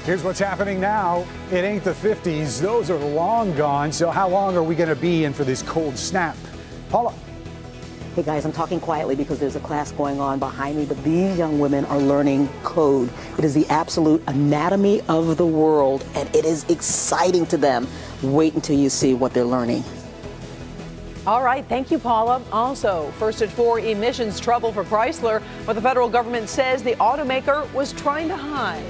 Here's what's happening now. It ain't the 50s. Those are long gone. So how long are we going to be in for this cold snap? Paula. Hey guys, I'm talking quietly because there's a class going on behind me, but these young women are learning code. It is the absolute anatomy of the world, and it is exciting to them. Wait until you see what they're learning. All right, thank you, Paula. Also, first at 4, emissions trouble for Chrysler, but the federal government says the automaker was trying to hide.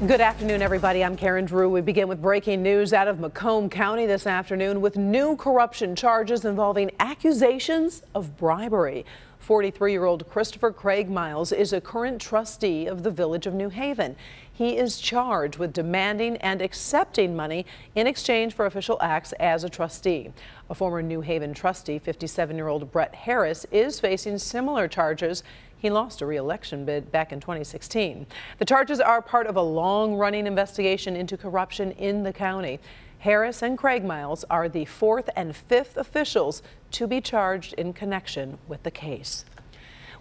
Good afternoon, everybody. I'm Karen Drew. We begin with breaking news out of Macomb County this afternoon with new corruption charges involving accusations of bribery. 43-year-old Christopher Craig Miles is a current trustee of the Village of New Haven. He is charged with demanding and accepting money in exchange for official acts as a trustee. A former New Haven trustee, 57-year-old Brett Harris, is facing similar charges. He lost a re-election bid back in 2016. The charges are part of a long-running investigation into corruption in the county. Harris and Craig Miles are the 4th and 5th officials to be charged in connection with the case.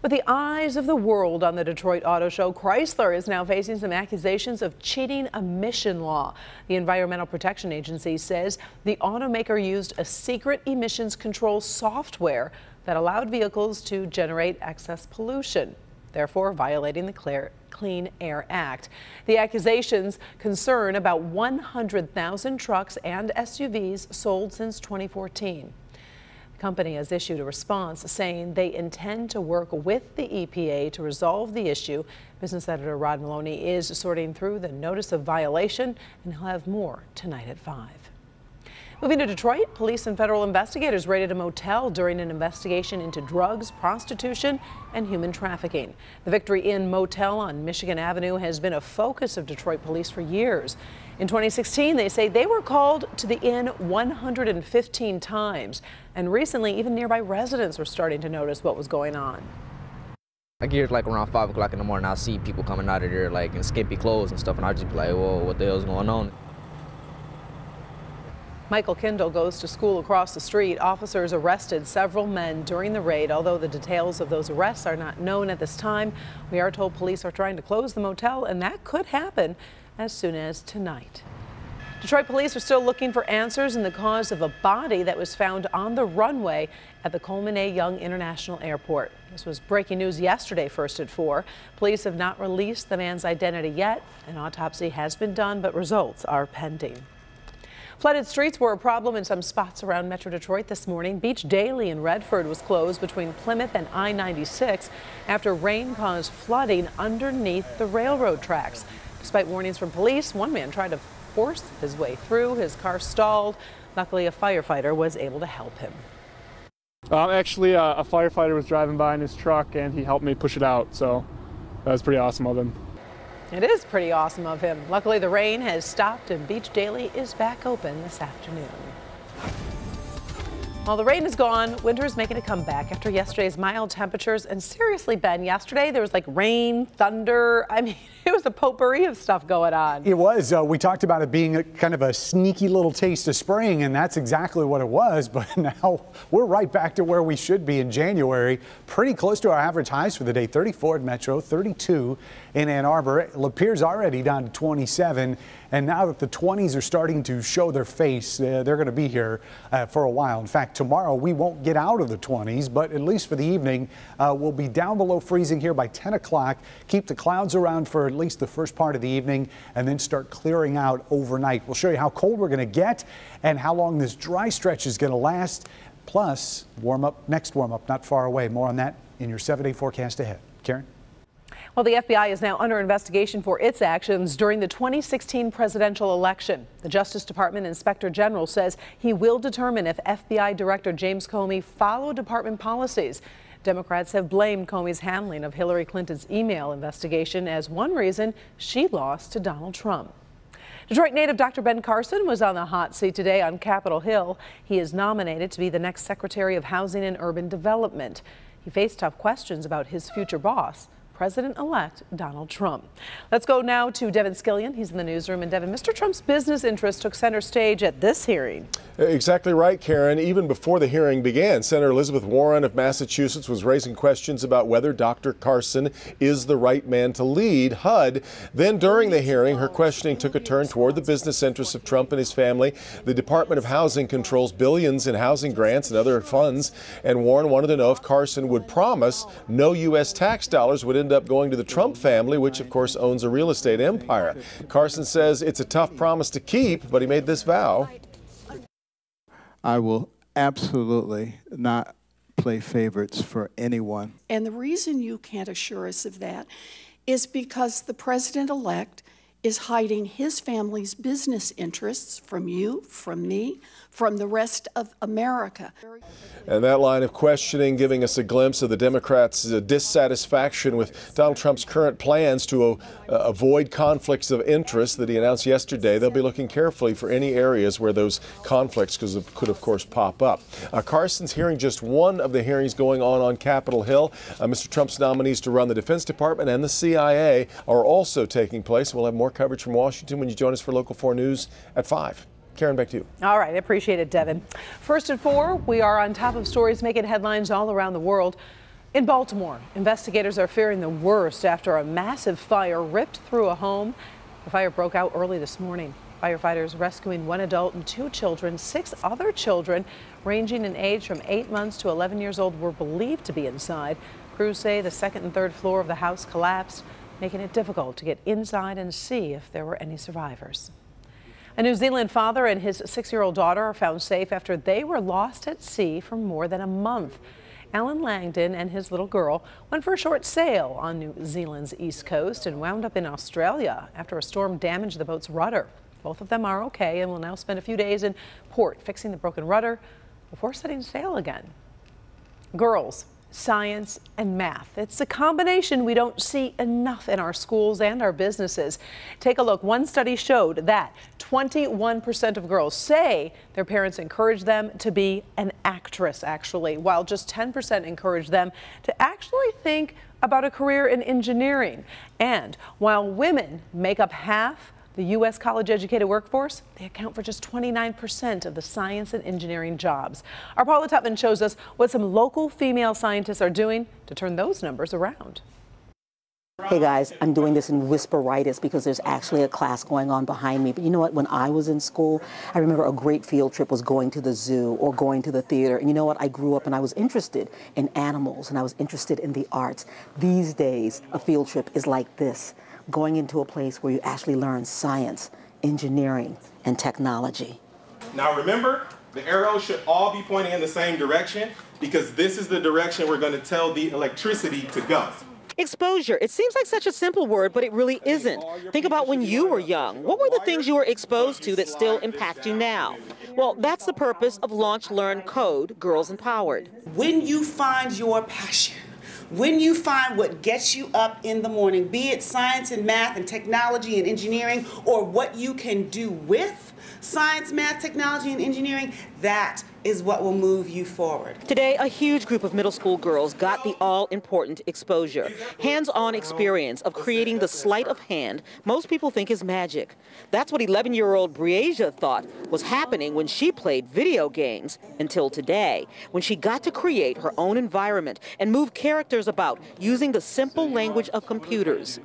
With the eyes of the world on the Detroit Auto Show, Chrysler is now facing some accusations of cheating emission law. The Environmental Protection Agency says the automaker used a secret emissions control software that allowed vehicles to generate excess pollution, therefore violating the Clean Air Act. The accusations concern about 100,000 trucks and SUVs sold since 2014. The company has issued a response saying they intend to work with the EPA to resolve the issue. Business editor Rod Maloney is sorting through the notice of violation, and he'll have more tonight at 5. Moving to Detroit, police and federal investigators raided a motel during an investigation into drugs, prostitution, and human trafficking. The Victory Inn Motel on Michigan Avenue has been a focus of Detroit police for years. In 2016, they say they were called to the inn 115 times. And recently, even nearby residents were starting to notice what was going on. I get here like around 5 o'clock in the morning. I see people coming out of there like in skimpy clothes and stuff, and I just be like, whoa, what the hell's going on? Michael Kindle goes to school across the street. Officers arrested several men during the raid, although the details of those arrests are not known at this time. We are told police are trying to close the motel, and that could happen as soon as tonight. Detroit police are still looking for answers in the cause of a body that was found on the runway at the Coleman A. Young International Airport. This was breaking news yesterday, first at 4. Police have not released the man's identity yet. An autopsy has been done, but results are pending. Flooded streets were a problem in some spots around Metro Detroit this morning. Beach Daily in Redford was closed between Plymouth and I-96 after rain caused flooding underneath the railroad tracks. Despite warnings from police, one man tried to force his way through. His car stalled. Luckily, a firefighter was able to help him. Actually, a firefighter was driving by in his truck and he helped me push it out, so that was pretty awesome of him. It is pretty awesome of him. Luckily, the rain has stopped and Beach Daily is back open this afternoon. While the rain is gone, winter is making a comeback after yesterday's mild temperatures. And seriously, Ben, yesterday there was like rain, thunder. I mean, it was a potpourri of stuff going on. It was. We talked about it being kind of a sneaky little taste of spring, and that's exactly what it was. But now we're right back to where we should be in January. Pretty close to our average highs for the day. 34 at Metro, 32 in Ann Arbor. Lapierre's already down to 27. And now that the 20s are starting to show their face, they're going to be here for a while. In fact, tomorrow we won't get out of the 20s, but at least for the evening, we'll be down below freezing here by 10 o'clock. Keep the clouds around for at least the first part of the evening and then start clearing out overnight. We'll show you how cold we're going to get and how long this dry stretch is going to last. Plus, next warm up not far away. More on that in your 7-day forecast ahead. Karen? Well, the FBI is now under investigation for its actions during the 2016 presidential election. The Justice Department Inspector General says he will determine if FBI Director James Comey followed department policies. Democrats have blamed Comey's handling of Hillary Clinton's email investigation as one reason she lost to Donald Trump. Detroit native Dr. Ben Carson was on the hot seat today on Capitol Hill. He is nominated to be the next Secretary of Housing and Urban Development. He faced tough questions about his future boss, President-elect Donald Trump. Let's go now to Devin Scillian. He's in the newsroom. And Devin, Mr. Trump's business interests took center stage at this hearing. Exactly right, Karen. Even before the hearing began, Senator Elizabeth Warren of Massachusetts was raising questions about whether Dr. Carson is the right man to lead HUD. Then during the hearing, her questioning took a turn toward the business interests of Trump and his family. The Department of Housing controls billions in housing grants and other funds, and Warren wanted to know if Carson would promise no U.S. tax dollars would end up going to the Trump family, which of course owns a real estate empire. Carson says it's a tough promise to keep, but he made this vow. I will absolutely not play favorites for anyone. And the reason you can't assure us of that is because the president-elect is hiding his family's business interests from you, from me, from the rest of America. And that line of questioning giving us a glimpse of the Democrats' dissatisfaction with Donald Trump's current plans to avoid conflicts of interest that he announced yesterday. They'll be looking carefully for any areas where those conflicts could, of course, pop up. Carson's hearing just one of the hearings going on Capitol Hill. Mr. Trump's nominees to run the Defense Department and the CIA are also taking place. We'll have more coverage from Washington when you join us for Local 4 News at 5. Karen, back to you. All right, I appreciate it, Devin. First at 4, we are on top of stories making headlines all around the world. In Baltimore, investigators are fearing the worst after a massive fire ripped through a home. The fire broke out early this morning. Firefighters rescuing 1 adult and 2 children. 6 other children, ranging in age from 8 months to 11 years old, were believed to be inside. Crews say the 2nd and 3rd floor of the house collapsed, making it difficult to get inside and see if there were any survivors. A New Zealand father and his 6-year-old daughter are found safe after they were lost at sea for more than a month. Alan Langdon and his little girl went for a short sail on New Zealand's east coast and wound up in Australia after a storm damaged the boat's rudder. Both of them are okay and will now spend a few days in port fixing the broken rudder before setting sail again. Girls, science, and math. It's a combination we don't see enough in our schools and our businesses. Take a look. One study showed that 21% of girls say their parents encourage them to be an actress, actually, while just 10% encourage them to actually think about a career in engineering. And while women make up half the U.S. college-educated workforce, they account for just 29% of the science and engineering jobs. Our Paula Tutman shows us what some local female scientists are doing to turn those numbers around. Hey guys, I'm doing this in whisperitis because there's actually a class going on behind me. But you know what? When I was in school, I remember a great field trip was going to the zoo or going to the theater. And you know what? I grew up and I was interested in animals and I was interested in the arts. These days, a field trip is like this. Going into a place where you actually learn science, engineering, and technology. Now remember, the arrows should all be pointing in the same direction because this is the direction we're going to tell the electricity to go. Exposure. It seems like such a simple word, but it really isn't. Think about when you were young. What were the things you were exposed to that still impact you now? Well, that's the purpose of Launch Learn Code, Girls Empowered. When you find your passion, when you find what gets you up in the morning, be it science and math and technology and engineering, or what you can do with science, math, technology, and engineering, that is what will move you forward. Today, a huge group of middle school girls got the all-important exposure, hands-on experience of creating the sleight of hand most people think is magic. That's what 11-year-old Briasia thought was happening when she played video games, until today, when she got to create her own environment and move characters about using the simple language of computers.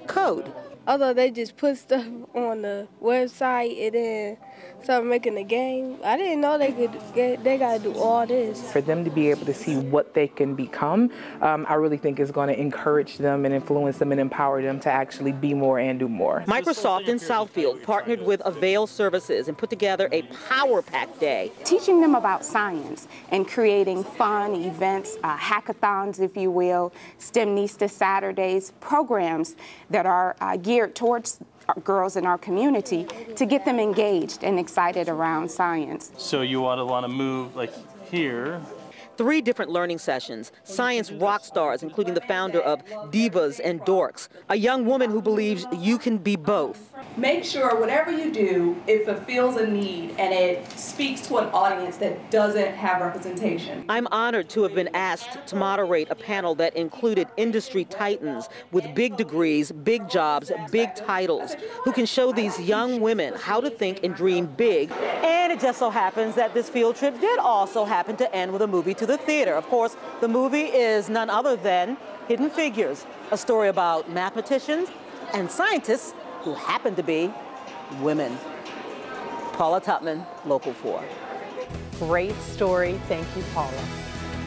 Code. Although they just put stuff on the website and then start making the game, I didn't know they got to do all this. For them to be able to see what they can become, I really think is going to encourage them and influence them and empower them to actually be more and do more. Microsoft in Southfield partnered with Avail Services and put together a Power Pack Day. Teaching them about science and creating fun events, hackathons, if you will, STEMnista Saturdays, programs that are geared towards girls in our community to get them engaged and excited around science. So you want to move like here. 3 different learning sessions, science rock stars, including the founder of Divas and Dorks, a young woman who believes you can be both. make sure whatever you do, if it fills a need and it speaks to an audience that doesn't have representation. I'm honored to have been asked to moderate a panel that included industry titans with big degrees, big jobs, big titles, who can show these young women how to think and dream big. And it just so happens that this field trip did also happen to end with a movie to the theater. Of course, the movie is none other than Hidden Figures, a story about mathematicians and scientists who happen to be women. Paula Tutman, Local 4. Great story. Thank you, Paula.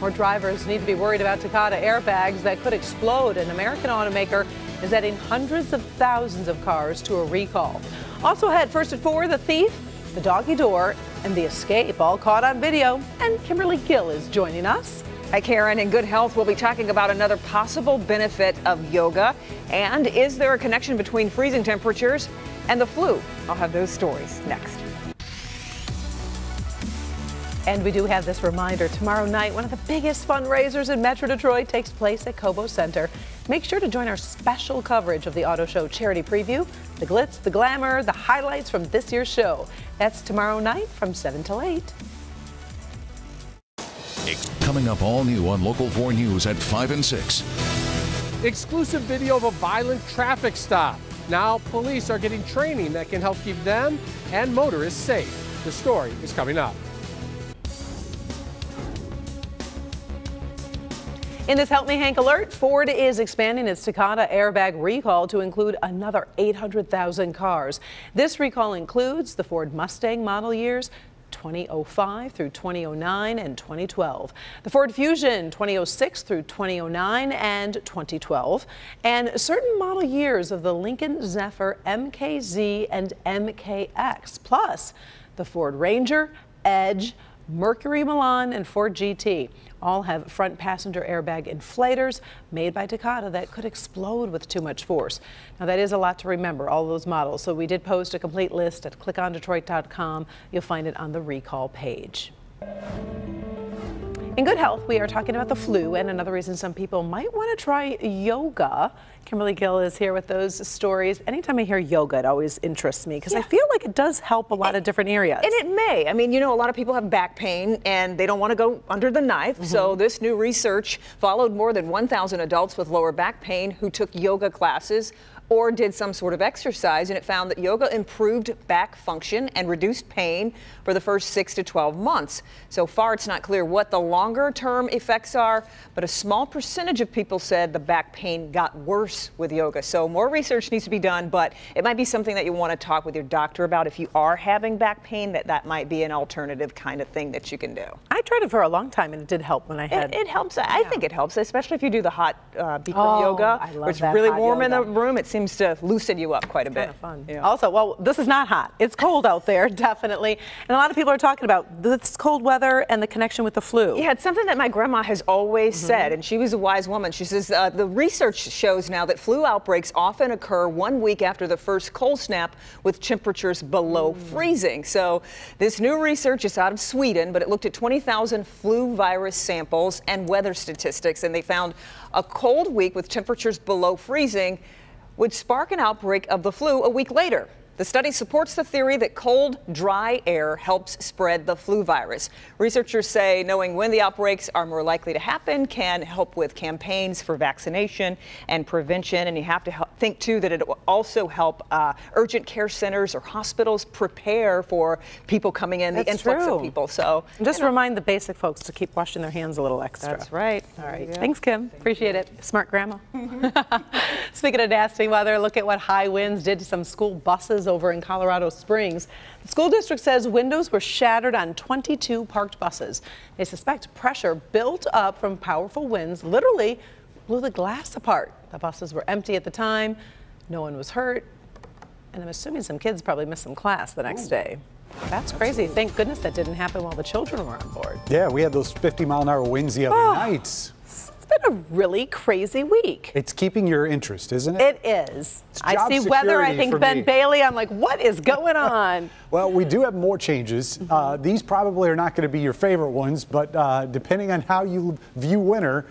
More drivers need to be worried about Takata airbags that could explode. An American automaker is adding hundreds of thousands of cars to a recall. Also ahead, first at 4, the thief, the doggy door, and the escape, all caught on video. And Kimberly Gill is joining us. Hi, Karen. In Good Health, we'll be talking about another possible benefit of yoga. And is there a connection between freezing temperatures and the flu? I'll have those stories next. And we do have this reminder. Tomorrow night, one of the biggest fundraisers in Metro Detroit takes place at Cobo Center. Make sure to join our special coverage of the Auto Show Charity Preview, the glitz, the glamour, the highlights from this year's show. That's tomorrow night from 7 till 8. Coming up all new on Local 4 News at 5 and 6. Exclusive video of a violent traffic stop. Now police are getting training that can help keep them and motorists safe. The story is coming up. In this Help Me Hank alert, Ford is expanding its Takata airbag recall to include another 800,000 cars. This recall includes the Ford Mustang model years 2005 through 2009 and 2012, the Ford Fusion 2006 through 2009 and 2012, and certain model years of the Lincoln Zephyr MKZ and MKX, plus the Ford Ranger, Edge, Mercury Milan, and Ford GT. All have front passenger airbag inflators made by Takata that could explode with too much force. Now that is a lot to remember, all those models, so we did post a complete list at clickondetroit.com. You'll find it on the recall page. In Good Health, we are talking about the flu and another reason some people might want to try yoga. Kimberly Gill is here with those stories. Anytime I hear yoga, it always interests me because I feel like it does help a lot of different areas. And it may. I mean, you know, a lot of people have back pain and they don't want to go under the knife. So this new research followed more than 1,000 adults with lower back pain who took yoga classes or did some sort of exercise, and it found that yoga improved back function and reduced pain for the first 6 to 12 months. So far, it's not clear what the longer-term effects are, but a small percentage of people said the back pain got worse with yoga. So more research needs to be done, but it might be something that you want to talk with your doctor about if you are having back pain, that might be an alternative kind of thing that you can do. I tried it for a long time, and it did help when I had... It helps. I think it helps, especially if you do the hot Bikram yoga, I love where it's that really hot warm in the yoga. room. It seems to loosen you up quite a bit. Kind of fun. Yeah. Also, well, this is not hot. It's cold out there, definitely. And a lot of people are talking about this cold weather and the connection with the flu. Yeah, it's something that my grandma has always said, and she was a wise woman. She says the research shows now that flu outbreaks often occur 1 week after the first cold snap with temperatures below freezing. So this new research is out of Sweden, but it looked at 20,000 flu virus samples and weather statistics, and they found a cold week with temperatures below freezing would spark an outbreak of the flu a week later. The study supports the theory that cold, dry air helps spread the flu virus. Researchers say knowing when the outbreaks are more likely to happen can help with campaigns for vaccination and prevention. And you have to think, too, that it will also help urgent care centers or hospitals prepare for people coming in, the influx of people. So just remind the basic folks to keep washing their hands a little extra. That's right. All right. Thanks, Kim. Appreciate it. Smart grandma. Speaking of nasty weather, look at what high winds did to some school buses over in Colorado Springs. The school district says windows were shattered on 22 parked buses. They suspect pressure built up from powerful winds literally blew the glass apart. The buses were empty at the time. No one was hurt. And I'm assuming some kids probably missed some class the next day. That's crazy. Thank goodness that didn't happen while the children were on board. Yeah, we had those 50-mile-an-hour winds the other night. It's been a really crazy week. It's keeping your interest, isn't it? It is. It's I job see weather. I security think for Ben me. Bailey. I'm like, what is going on? Well, we do have more changes. These probably are not going to be your favorite ones, but depending on how you view winter,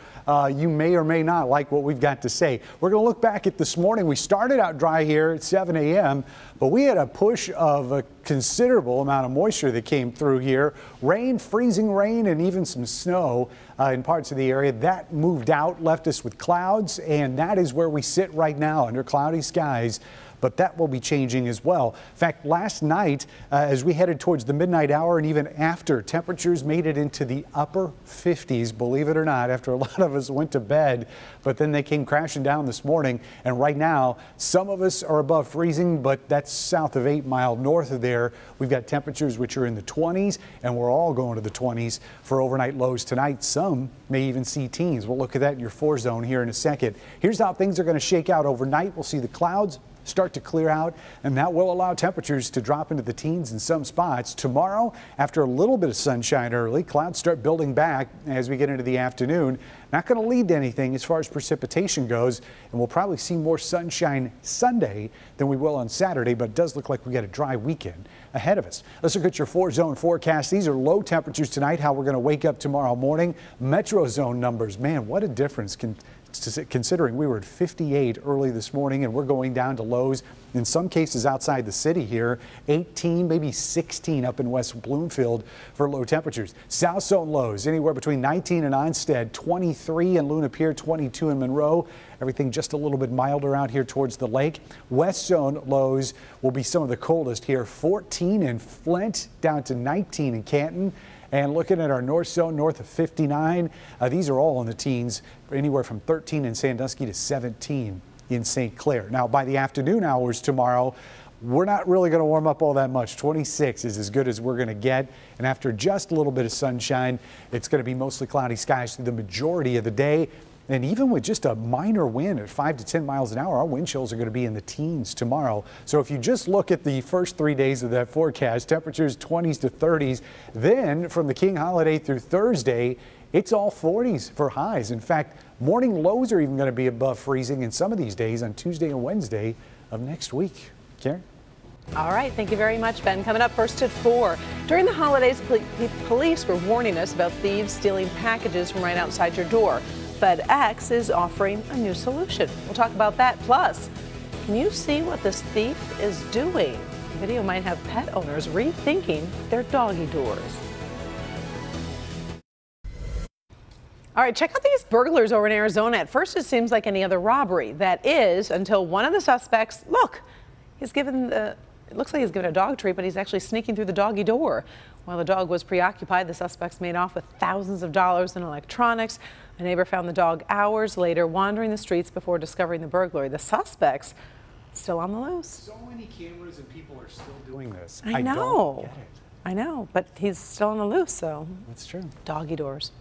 you may or may not like what we've got to say. We're going to look back at this morning. We started out dry here at 7 a.m., but we had a push of a considerable amount of moisture that came through here. Rain, freezing rain, and even some snow in parts of the area. That moved out, left us with clouds, and that is where we sit right now under cloudy skies. But that will be changing as well. In fact, last night, as we headed towards the midnight hour and even after, temperatures made it into the upper 50s, believe it or not, after a lot of us went to bed. But then they came crashing down this morning. And right now, some of us are above freezing, but that's south of 8 Mile. North of there, we've got temperatures which are in the 20s, and we're all going to the 20s for overnight lows tonight. Some may even see teens. We'll look at that in your 4 zone here in a second. Here's how things are going to shake out overnight. We'll see the clouds start to clear out, and that will allow temperatures to drop into the teens in some spots. Tomorrow, after a little bit of sunshine early, clouds start building back as we get into the afternoon. Not going to lead to anything as far as precipitation goes, and we'll probably see more sunshine Sunday than we will on Saturday, but it does look like we got a dry weekend ahead of us. Let's look at your 4 zone forecast. These are low temperatures tonight, how we're going to wake up tomorrow morning. Metro zone numbers, man, what a difference considering we were at 58 early this morning, and we're going down to lows in some cases outside the city here, 18, maybe 16 up in West Bloomfield for low temperatures. South zone lows anywhere between 19 in Onstead, 23 in Luna Pier, 22 in Monroe. Everything just a little bit milder out here towards the lake. West zone lows will be some of the coldest here, 14 in Flint, down to 19 in Canton. And looking at our north zone, north of 59, these are all in the teens, anywhere from 13 in Sandusky to 17 in St. Clair. Now, by the afternoon hours tomorrow, we're not really going to warm up all that much. 26 is as good as we're going to get. And after just a little bit of sunshine, it's going to be mostly cloudy skies through the majority of the day. And even with just a minor wind at 5 to 10 miles an hour, our wind chills are going to be in the teens tomorrow. So if you just look at the first 3 days of that forecast, temperatures 20s to 30s, then from the King holiday through Thursday, it's all 40s for highs. In fact, morning lows are even going to be above freezing in some of these days on Tuesday and Wednesday of next week. Karen? All right, thank you very much, Ben. Coming up first at 4. During the holidays, police were warning us about thieves stealing packages from right outside your door. FedEx is offering a new solution. We'll talk about that. Plus, can you see what this thief is doing? The video might have pet owners rethinking their doggy doors. All right, check out these burglars over in Arizona. At first, it seems like any other robbery. That is, until one of the suspects, look, it looks like he's given a dog treat, but he's actually sneaking through the doggy door. While the dog was preoccupied, the suspects made off with thousands of dollars in electronics. A neighbor found the dog hours later wandering the streets before discovering the burglary. The suspects still on the loose. So many cameras and people are still doing this. I know. Don't get it. I know, but he's still on the loose, so. That's true. Doggy doors.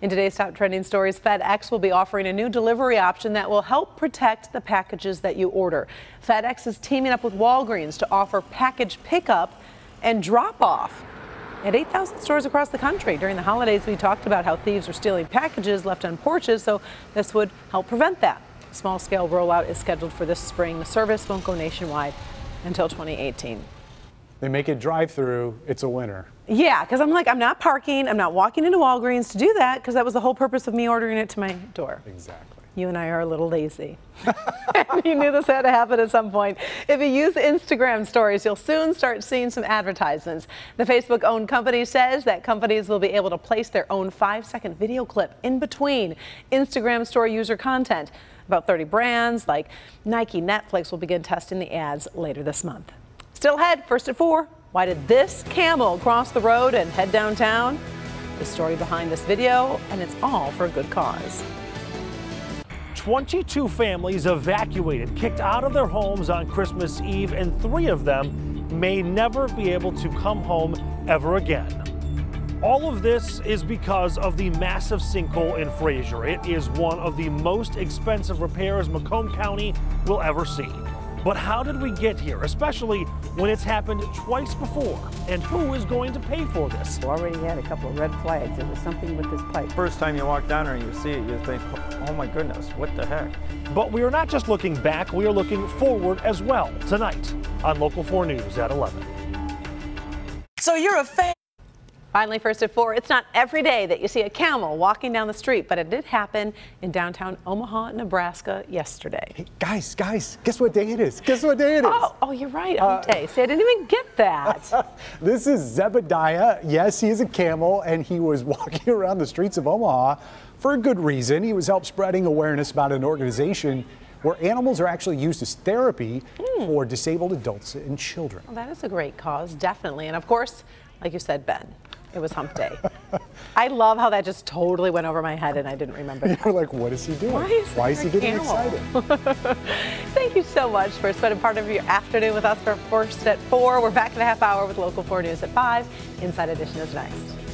In today's top trending stories, FedEx will be offering a new delivery option that will help protect the packages that you order. FedEx is teaming up with Walgreens to offer package pickup and drop off at 8,000 stores across the country. During the holidays, we talked about how thieves were stealing packages left on porches, so this would help prevent that. A small-scale rollout is scheduled for this spring. The service won't go nationwide until 2018. They make it drive-through, it's a winner. Yeah, because I'm like, I'm not parking, I'm not walking into Walgreens to do that, because that was the whole purpose of me ordering it to my door. Exactly. You and I are a little lazy. You knew this had to happen at some point. If you use Instagram stories, you'll soon start seeing some advertisements. The Facebook-owned company says that companies will be able to place their own 5-second video clip in between Instagram story user content. About 30 brands like Nike, Netflix will begin testing the ads later this month. Still ahead, first at 4. Why did this camel cross the road and head downtown? The story behind this video, and it's all for a good cause. 22 families evacuated, kicked out of their homes on Christmas Eve, and 3 of them may never be able to come home ever again. All of this is because of the massive sinkhole in Fraser. It is one of the most expensive repairs Macomb County will ever see. But how did we get here, especially when it's happened twice before? And who is going to pay for this? We already had a couple of red flags. There was something with this pipe. First time you walk down there and you see it, you think, oh my goodness, what the heck? But we are not just looking back, we are looking forward as well tonight on Local 4 News at 11. So you're a fan. Finally, first at 4, it's not every day that you see a camel walking down the street, but it did happen in downtown Omaha, Nebraska yesterday. Hey, guys, guess what day it is? Guess what day it is? Oh, you're right. Okay, see, I didn't even get that. This is Zebediah. Yes, he is a camel, and he was walking around the streets of Omaha for a good reason. He was helping spreading awareness about an organization where animals are actually used as therapy for disabled adults and children. Well, that is a great cause, definitely. And of course, like you said, Ben, it was hump day. I love how that just totally went over my head and I didn't remember that. You're like, what is he doing? Why is he getting excited? Thank you so much for spending part of your afternoon with us for First at 4. We're back in a half hour with Local 4 News at 5. Inside Edition is next.